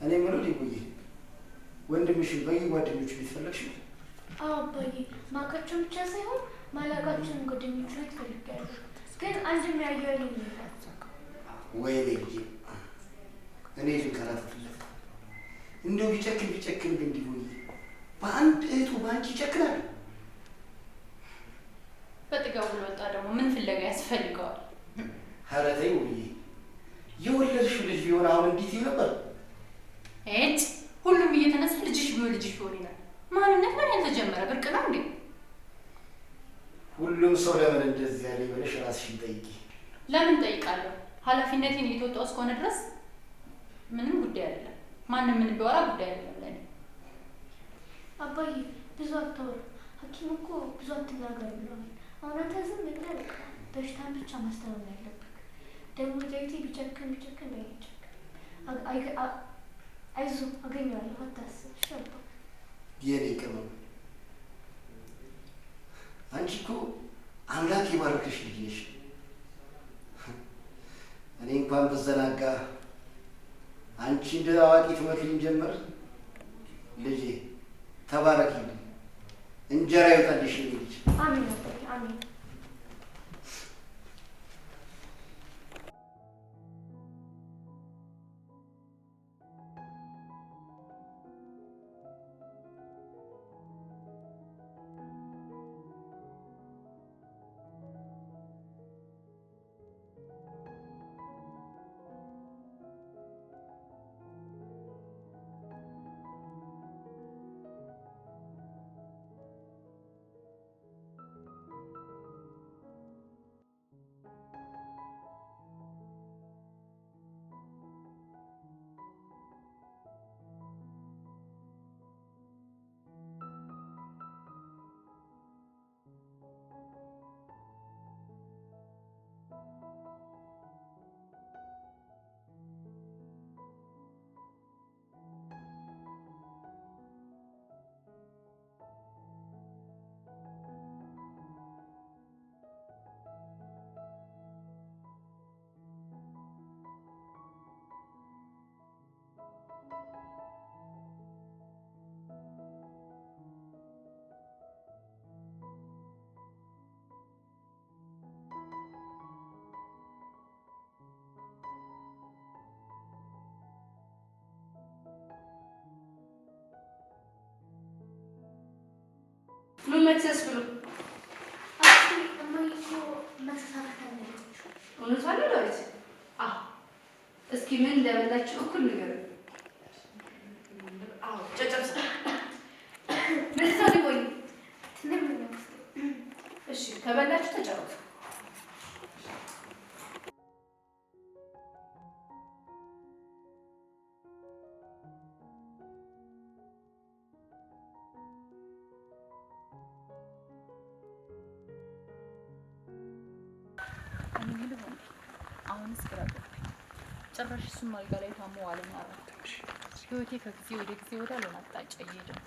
እኔ ምለው ዲቦዬ ወንድምሽን በየጓደኞቹ ቢፈልግሽ ነው? አዎ አባዬ፣ ማውቃቸውን ብቻ ሳይሆን ማላውቃቸውን ጓደኞቹ ላይ ትፈልጊያለሽ። ግን አንድም ያየው የለም። ወይኔ ልጄ እኔ ልንከራተትለት እንደው ቢጨክን ግን ዲቦዬ በአንድ እህቱ በአንቺ ይጨክናል? በጥጋቡ ለወጣ ደግሞ ምን ፍለጋ ያስፈልገዋል? ኧረ ተይ ውብዬ፣ የወለድሽው ልጅ ቢሆን አሁን እንዴት ይሆን ነበር? እጭ ሁሉም እየተነሳ ልጅሽ ቢሆን ይላል። ማንነት ምን ያልተጀመረ ብርቅ ነው እንዴ? ሁሉም ሰው ለምን እንደዚህ ያለ ይበለሽ ራስሽን ጠይቂ። ለምን ጠይቃለሁ? ኃላፊነቴን እየተወጣሁ እስከሆነ ድረስ ምንም ጉዳይ አይደለም። ማንም ምን ቢወራ ጉዳይ አይደለም ለኔ። አባዬ ብዙ አታወሩ። ሐኪም እኮ ብዙ አትናገር ብለዋል። አሁን አንተ ዝም ብለህ በቃ በሽታን ብቻ ማስተማመን ያለብህ። ደግሞ ዳዊቴ ቢጨክን አይዞህ አገኘዋለሁ፣ አታስብ። እሺ አባ። የኔ ቅመም አንቺ እኮ አምላክ የባረከሽ ልጅ ነሽ። እኔ እንኳን ብዘናጋ አንቺ እንደ አዋቂ ትመክሪኝ ጀመር። ልጄ ተባረኪልኝ፣ እንጀራ ይወጣልሽ ልጅ። አሜን አባዬ፣ አሜን። ምን መክሰስ ብሎ እማዬ እኮ መሳሳት አለች። እውነቷን ነው ዳዊት? አዎ። እስኪ ምን እንደበላችሁ እኩል ንገር። አዎ ጨጨብሳ ምን ታዲያ? እሺ ከበላችሁ ተጨረሱ። አሁንስ ግራ ገባኝ። ጭራሽ እሱም አልጋ ላይ ታሞ ዋለ ማለት ነው። ህይወቴ ከጊዜ ወደ ጊዜ ወደ አለና አቅጣጫ እየሄደ ነው።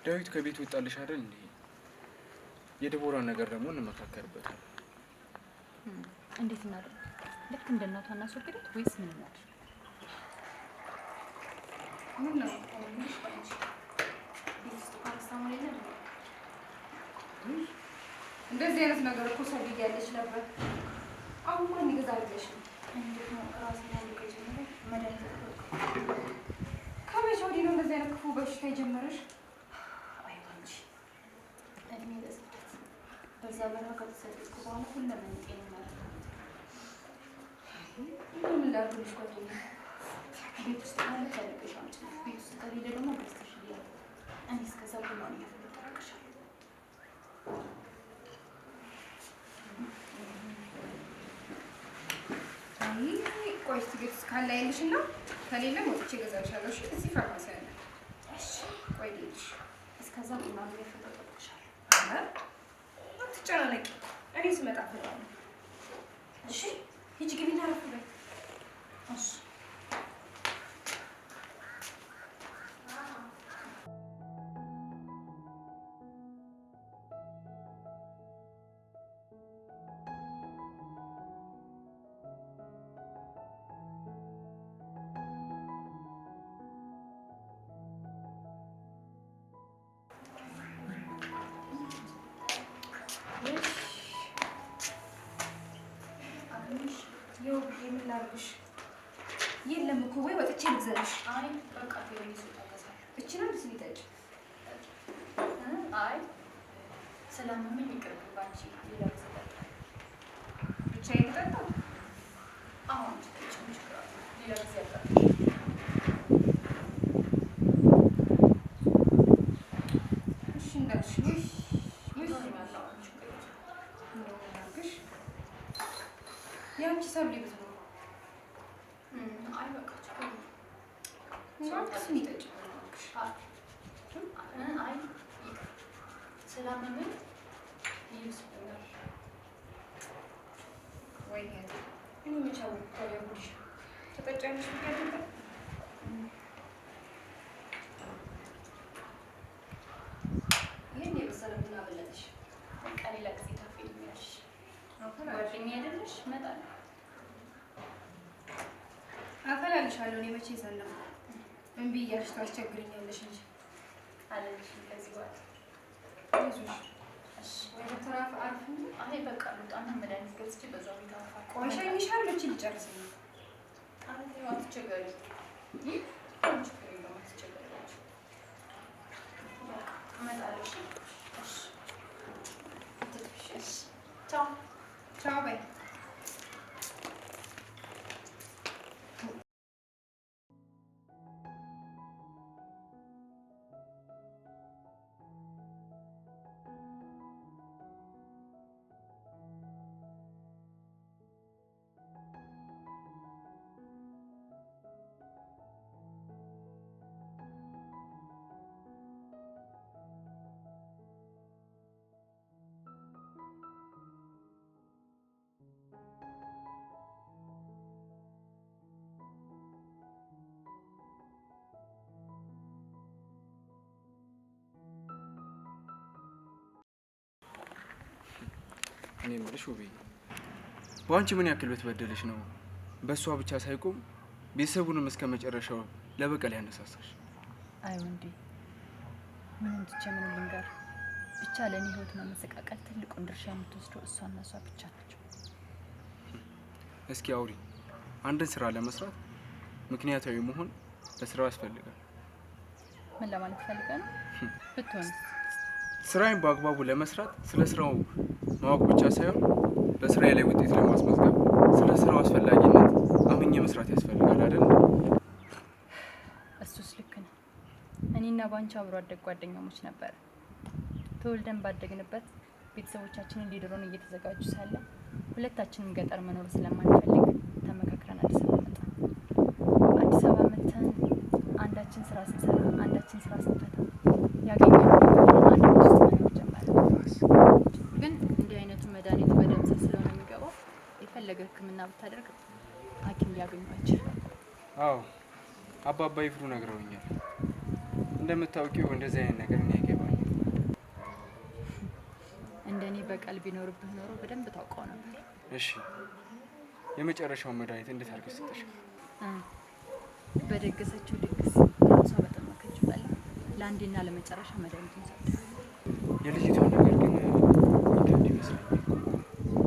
ዳዊት ከቤት ወጣልሽ አይደል እንዴ? የደቦራን ነገር ደግሞ እንመካከርበታለን። እንዴት እናድርግ? ልክ እንደ እናቷ እናስወግዳት ወይስ ምን እናድርግ? ምን ነው እንደዚህ አይነት ነገር እኮ ሰው እያለች ነበር። አሁን ማን ይገዛልሽ? እንዴት ነው ራሴ ላይ ከጀመረ መድኃኒት ከመቼ ወዲህ ነው እንደዚህ አይነት ክፉ በሽታ የጀመረሽ? አይ አንቺ እድሜ በስደት በዛ በረሃ ከተሰደድኩ በኋላ ሁሉም ጤና ማለት ነው። ምን ላድርግልሽ? ጓደኛ ቤት ውስጥ ማለት ያለቀሽ አንቺ ቤት ውስጥ ከሌለ ደግሞ ገዝተሽ ይያል እኔ እስከዛ ቡናውን እያፈለጠረቅሻለሁ። ቆይ እስኪ ቤት ውስጥ ካለ አይልሽና ከሌለ ወጥቼ እገዛልሻለሁ። እሺ እዚህ ፋርማሲ አለ። እሺ ቆይ ልልሽ። እስከዛ ቡናውን እያፈለጠረቅሻለሁ። አትጨናነቂ፣ እኔ ስመጣ እፈለዋለሁ። እሺ ሂጂ ግቢና አረፍ በይ። እሺ እሺ ይኸው ምን ላድርግሽ? የለም እኮ ወይ ወጥቼ ልግዛልሽ። አይ በቃ ፌሬ ሱጣ ገዛል። እችና ልስ ሊጠጭ አይ ስለምን ይቅርብ ባንቺ ሌላ ሰጣጣ ብቻ ይተጣጣ አሁን ትጭምጭ ሌላ ሰጣጣ እሺ እንዳልሽ ያንቺ ሰብሊ ብዙ ነው። አይ በቃ ችግር ማክስ ሊጠጭ አይ ስለምን ይስብናል ወይ እኔ መቻው ታዲያውሽ ተጠጫለሽ ብያለሁ። ይሄን የመሰለ ምን አበለጥሽ? በቃ ሌላ ጊዜ ታፈልኛለሽ። ጓደኛዬ አይደለሽ? እመጣለሁ። አፈላልሻለሁ። እኔ መቼ ሰለም እምቢ እያልሽ ታስቸግሪኛለሽ እንጂ አለልሽም ከዚህ በኋላ አይዞሽ። እሺ ወይ ተራፍ አርፍ። አይ በቃ ልውጣና መድኃኒት ገዝቼ በዛው ቤት አፋ ቆይ ሸኝሻለሁ። እቺ ልጨርስ ነው። አይ አትቸገሪ። አንቺ ከሌለ አትቸገሪ። በቃ እመጣለሁ። እሺ ቻው ቻው በይ። እኔ የምልሽ ውብዬ፣ በአንቺ ምን ያክል ብትበደልሽ ነው በእሷ ብቻ ሳይቆም ቤተሰቡንም እስከ መጨረሻው ለበቀል ያነሳሳሽ? አይ ወንዴ፣ ምንም ትቼ ምን ልንገር፣ ብቻ ለእኔ ህይወት መመሰቃቀል ትልቁን ድርሻ የምትወስደው እሷና እሷ ብቻ ናቸው። እስኪ አውሪ። አንድን ስራ ለመስራት ምክንያታዊ መሆን ለስራው ያስፈልጋል። ምን ለማለት ፈልገህ ነው? ብትሆን ስራዬን በአግባቡ ለመስራት ስለ ስራው ማወቅ ብቻ ሳይሆን በስራዬ ላይ ውጤት ለማስመዝገብ ስለ ስራው አስፈላጊነት አምኜ መስራት ያስፈልጋል አይደል? እሱስ ልክ ነው። እኔና ባንቺ አብሮ አደግ ጓደኛሞች ነበር። ተወልደን ባደግንበት ቤተሰቦቻችንን ሊድሮን እየተዘጋጁ ሳለ ሁለታችንም ገጠር መኖር ስለማንፈልግ ተመካክረን አዲስ አበባ መጣን። አዲስ አበባ መጥተን አንዳችን ስራ ስንሰራ አንዳችን ስራ ስንፈታ ያገኘነው አንድ ውስጥ መኖር ጀመረ። ግን እንዲህ አይነቱ መድኃኒት በደም ስር ስለሆነ የሚገባው የፈለገ ሕክምና ብታደርግ ሐኪም ሊያገኙ አይችልም። አዎ አባባ ይፍሩ ነግረውኛል። እንደምታውቂው እንደዚህ አይነት ነገር እኔ አይገባኝ። እንደኔ በቀል ቢኖርብህ ኖሮ በደንብ ታውቀው ነበር። እሺ የመጨረሻውን መድኃኒት እንዴት አድርገሽ ሰጠሽ? በደገሰችው ድግስ ራሷ በጠመቀችው ጠላ ለአንዴና ለመጨረሻ መድኃኒቱን ሰጠ። የልጅቷ ነገር ግን ይከብድ ይመስለኛል።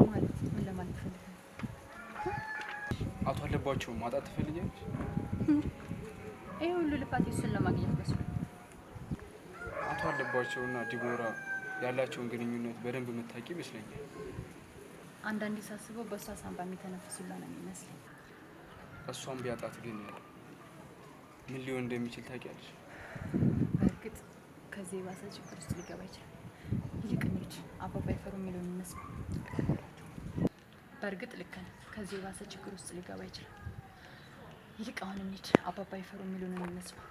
ማለት ምን ለማለት ፈልገህ ነው? አቶ አለባቸው ማጣት ትፈልጊያለሽ? ይሄ ሁሉ ልፋት እሱን ለማግኘት መስሎ። አቶ አለባቸውና ዲቦራ ያላቸውን ግንኙነት በደንብ የምታውቂ ይመስለኛል። አንዳንዴ ሳስበው በእሷ ሳንባ የሚተነፍሱላ ነው የሚመስለኝ። እሷም ቢያጣት ግን ምን ሊሆን እንደሚችል ታውቂያለሽ? በእርግጥ ከዚህ የባሰ ችግር ውስጥ ሊገባ ይችላል። ይልቅ እንሂድ፣ አባባ ይፈሩ የሚለውን እንስማ። በእርግጥ ልክ ነህ፣ ከዚህ የባሰ ችግር ውስጥ ሊገባ ይችላል። ይልቅ አሁን እንሂድ፣ አባባ ይፈሩ የሚለውን እንስማ።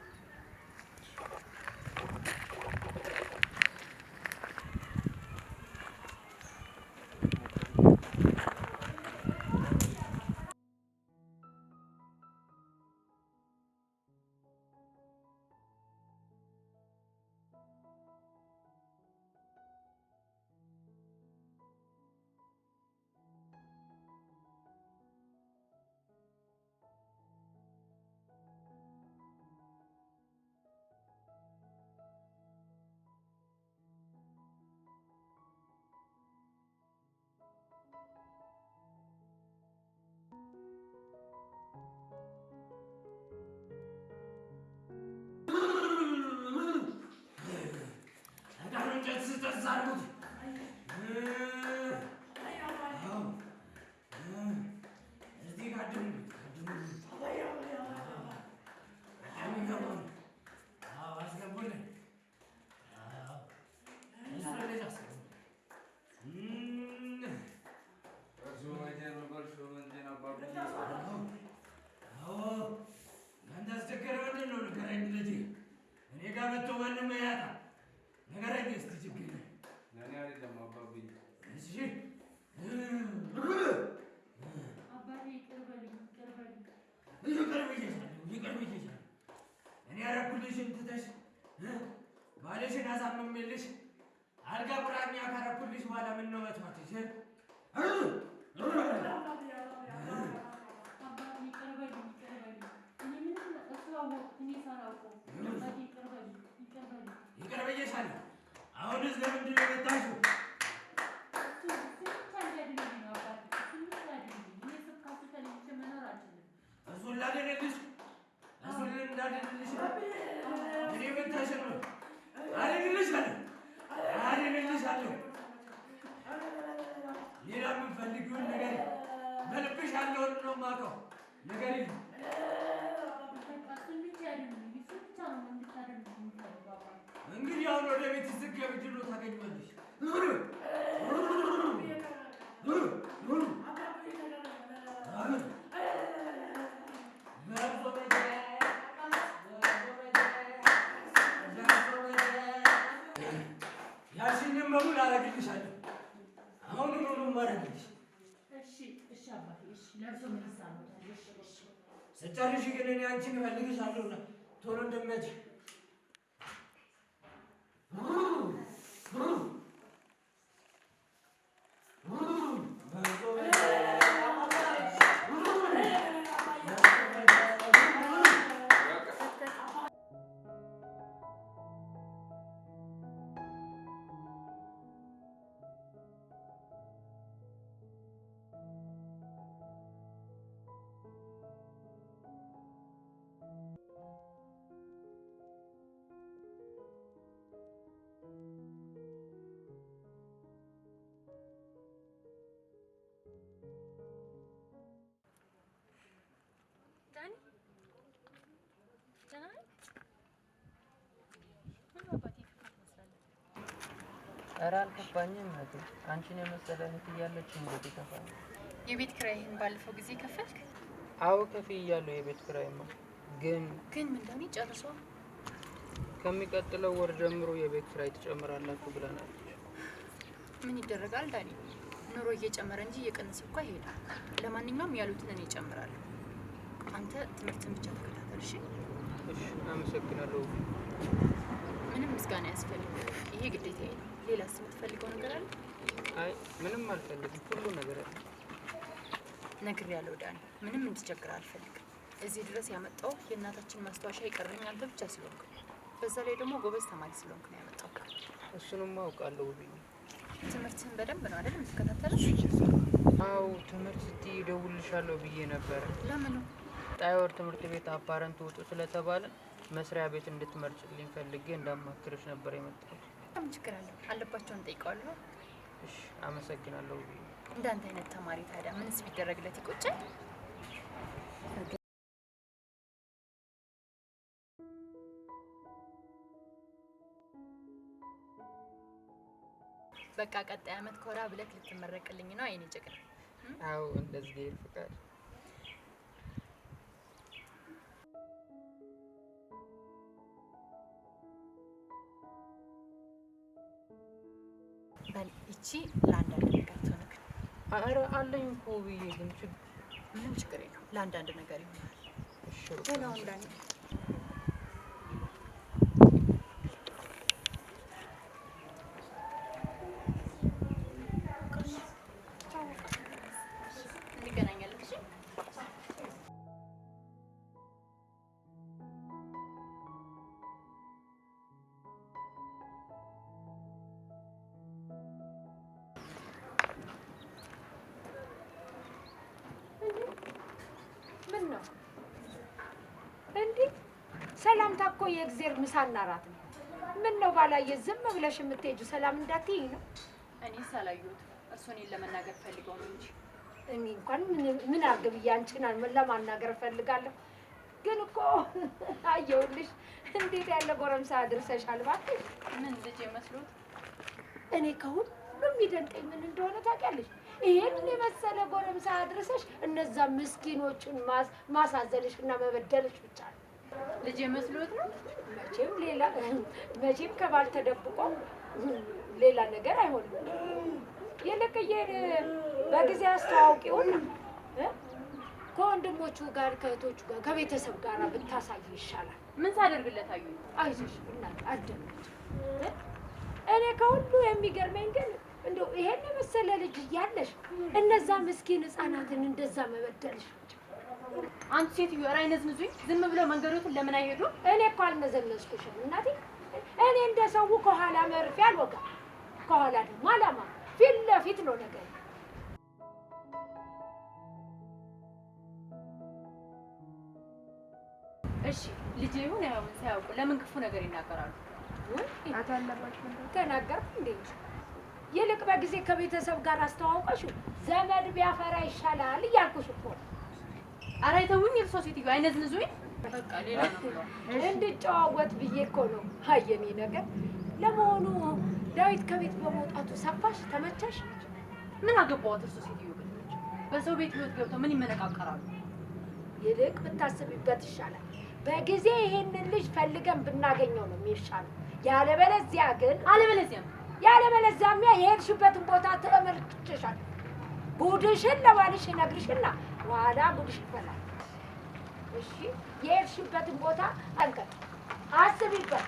አስቆሜልሽ አልጋ ቁራኛ ካረኩልሽ በኋላ ምን ነው መቷትሽ? ይቅር ብዬሻለሁ። አሁንስ ለምንድን ነው የመጣሽው? እሱን ላደርግልሽ እሱን እንዳደርግልሽ እኔ መታሸር ነው አደርግልሻለሁ። ሌላ የምትፈልጊውን ነገር በልብሽ ያለውን ነው የማውቀው። ንገሪኝ። እንግዲህ አሁን ወደ ቤት ስትገቢ ድሎ ታገኛለሽ። ያልሽኝን በሙሉ አደርግልሻለሁ። አሁን ሁሉ ማደርግልሽ። እሺ አባቴ፣ እሺ ለብሶ ምን ይሳነዋል? እሺ ስጨርሽ ግን እኔ አንቺን እፈልግሻለሁ ቶሎ እንደሚያች ኧረ አልከፋኝም እህቴ። አንቺን የመሰለ እህት እያለች እንዴት ይከፋል? የቤት ኪራይህን ባለፈው ጊዜ ከፈልክ? አዎ ከፍያለሁ የቤት ኪራይማ። ግን ምን እንደሆነ ጨርሷል። ከሚቀጥለው ወር ጀምሮ የቤት ኪራይ ትጨምራላችሁ ብለናለች። ምን ይደረጋል ዳኒ፣ ኑሮ እየጨመረ እንጂ እየቀነሰ እኮ ይሄዳል። ለማንኛውም ያሉትን እኔ እጨምራለሁ። አንተ ትምህርትን ብቻ ተከታተል እሺ? እሺ አመሰግናለሁ። ምንም ምስጋና ያስፈልጋል። ይሄ ግዴታዬ ነው። ሌላስ የምትፈልገው ነገር አለ? አይ ምንም አልፈልግም፣ ሁሉ ነገር አለ። ነግሬያለሁ ዳኒ፣ ምንም እንድትቸግር አልፈልግም። እዚህ ድረስ ያመጣው የእናታችን ማስታወሻ ይቀርልኝ አንተ ብቻ ስለሆንክ፣ በዛ ላይ ደግሞ ጎበዝ ተማሪ ስለሆንክ ነው ያመጣው። እሱንም አውቃለሁ። ትምህርትህን በደንብ ነው አይደል የምትከታተለው? አዎ ትምህርት ስትይ እደውልልሻለሁ ብዬ ነበረ። ለምኑ? ጣይወር ትምህርት ቤት አፓረንት ውጡ ስለተባለ መስሪያ ቤት እንድትመርጭልኝ ፈልጌ እንዳማክርሽ ነበር የመጣሁት። ምን ችግር አለው? አለባቸውን ጠይቀዋለሁ። እሺ አመሰግናለሁ። እንዳንተ አይነት ተማሪ ታዲያ ምንስ ቢደረግለት ይቆጫል? በቃ ቀጣይ አመት ኮራ ብለህ ልትመረቅልኝ ነው አይኔ ጀግና? አዎ እንደዚህ ፍቃድ በል እቺ ለአንዳንድ ነገር ትሆንክ። ኧረ አለኝ እኮ ብዬ ግን ምንም ችግር የለውም። ለአንዳንድ ነገር ይሆናል። እሺ ገናው እንዳኔ እንገናኛለን። እሺ ምን ነው እንዴ? ሰላምታ እኮ የእግዜር ምሳና እራት ነው። ምን ነው ባላየ ዝም ብለሽ የምትሄጂው? ሰላም እንዳትይኝ ነው? እኔ ሳላየሁት እርሱ እኔን ለመናገር ፈልገው ነው እንጂ እኔ እንኳን ምን አድርግ ብዬ አንቺን ለማናገር እፈልጋለሁ። ግን እኮ አየሁልሽ እንዴት ያለ ጎረምሳ አድርሰሻል። እባክሽ ምን ልጅ መስሎት? እኔ ከሁሉም የሚደንቀኝ ምን እንደሆነ ታውቂያለሽ? ይሄን የመሰለ ጎረምሳ አድርሰሽ እነዛ ምስኪኖቹን ማሳዘንሽ እና መበደልሽ ብቻ ነው። ልጅ መስሎት ነው? መቼም ከባል ተደብቆ ሌላ ነገር አይሆንም። የለቀየን በጊዜ አስተዋውቂውን ከወንድሞቹ ጋር ከእህቶቹ ጋር ከቤተሰብ ጋር ብታሳይ ይሻላል። ምን ሳደርግለት አዩ? አይዞሽ እናት አደምጭ እኔ ከሁሉ የሚገርመኝ ግን እንደው ይሄን የመሰለ ልጅ እያለሽ እነዛ ምስኪን ህፃናትን እንደዛ መበደልሽ። አንቺ ሴትዮ ኧረ አይነዝንዙኝ። ዝም ብለው መንገዶትን ለምን አይሄዱም? እኔ እኮ አልነዘነዝኩሽም እናቴ። እኔ እንደ ሰው ከኋላ መርፌ አልወጋም፣ ከኋላ ደግሞ አላማ ፊት ለፊት ነው ነገር። እሺ ልጄ ይሁን አይሁን ሳያውቁ ለምን ክፉ ነገር ይናገራሉ? አታለባችሁ ተናገርኩ እንዴ? ይልቅ በጊዜ ከቤተሰብ ጋር አስተዋውቀሽ ዘመድ ቢያፈራ ይሻላል እያልኩሽ እኮ። ኧረ ተውኝ እርሶ ሴትዮ አይነዝንዙኝ። በቃ ሌላ ነው እንድጨዋወት ብዬ እኮ ነው። አየኔ ነገር ለመሆኑ ዳዊት ከቤት በመውጣቱ ሰፋሽ ተመቸሽ? ምን አገባዎት እርሶ ሴትዮ ግን በሰው ቤት ህይወት ገብተው ምን ይመነቃቀራሉ? ይልቅ ብታስቢበት ይሻላል። በጊዜ ይሄንን ልጅ ፈልገን ብናገኘው ነው የሚሻለው። ያለበለዚያ ግን ያለበለዚያማ የሄድሽበትን ቦታ ተመልክቼሻለሁ። ጉድሽን ለባልሽ ይነግርሽና በኋላ ጉድሽ ይፈላል። እሺ የሄድሽበትን ቦታ አንቀጥ አስቢበት።